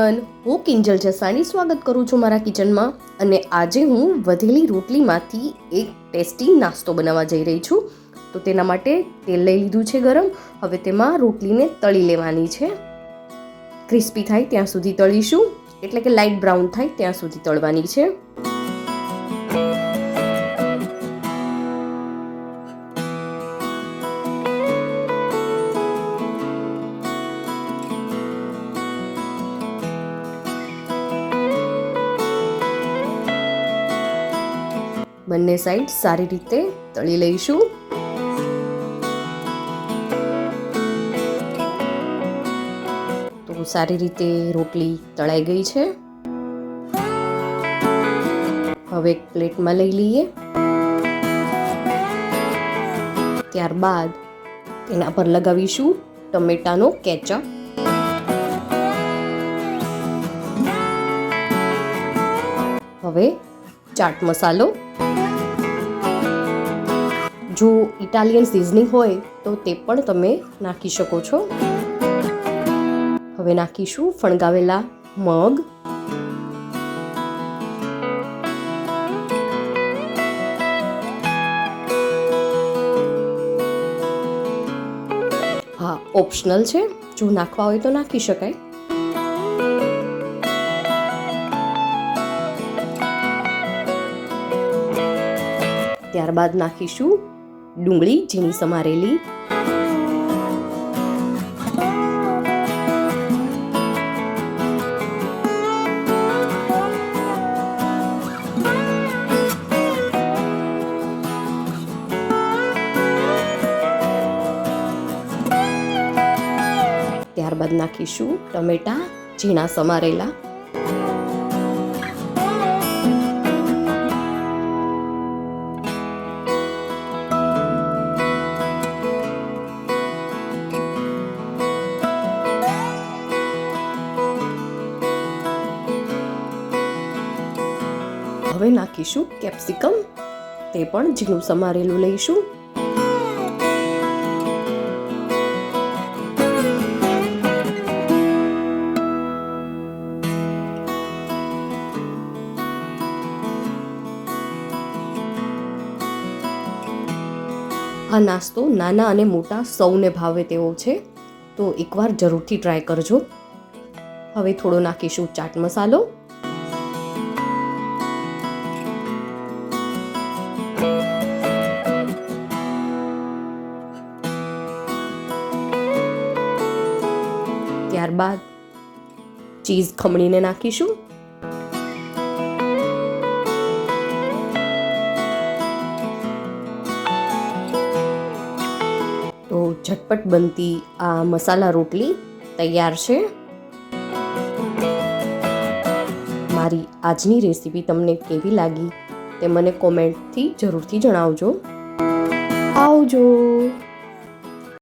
Everyone, હું કિંજલ જસાણી સ્વાગત કરું છું મારા કિચનમાં. અને આજે હું વધેલી રોટલીમાંથી એક ટેસ્ટી નાસ્તો બનાવવા જઈ રહી છું. તો તેના માટે તેલ લઈ લીધું છે ગરમ. હવે તેમાં રોટલીને તળી લેવાની છે. ક્રિસ્પી થાય ત્યાં સુધી તળીશું, એટલે કે લાઇટ બ્રાઉન થાય ત્યાં સુધી તળવાની છે. બંને સાઈડ સારી રીતે તળી લઈશું. તો સારી રીતે રોટલી તળાઈ ગઈ છે. હવે એક પ્લેટમાં લઈ લઈએ. ત્યારબાદ તેના પર લગાવીશું ટમેટાનો કેચઅપ. હવે ચાટ મસાલો. જો ઇટાલિયન સિઝનિંગ હોય તો તે પણ તમે નાખી શકો છો. હવે નાખીશું ફણગાવેલા મગ. હા, ઓપ્શનલ છે, જો નાખવા હોય તો નાખી શકાય. ત્યારબાદ નાખીશું ડુંગળી ઝીણી સમારેલી. ત્યારબાદ નાખીશું ટમેટા ઝીણા સમારેલા. હવે નાખીશું કેપ્સિકમ, તે પણ ઝીણું સમારેલું લઈશું. આ નાસ્તો નાના અને મોટા સૌને ભાવે તેવો છે, તો એકવાર જરૂરથી ટ્રાય કરજો. હવે થોડો નાખીશું ચાટ મસાલો. ત્યારબાદ ચીઝ ખમણીને નાખીશું. તો ઝટપટ બનતી આ મસાલા રોટલી તૈયાર છે. મારી આજની રેસીપી તમને કેવી લાગી તે મને કોમેન્ટથી જરૂરથી જણાવજો. આવજો.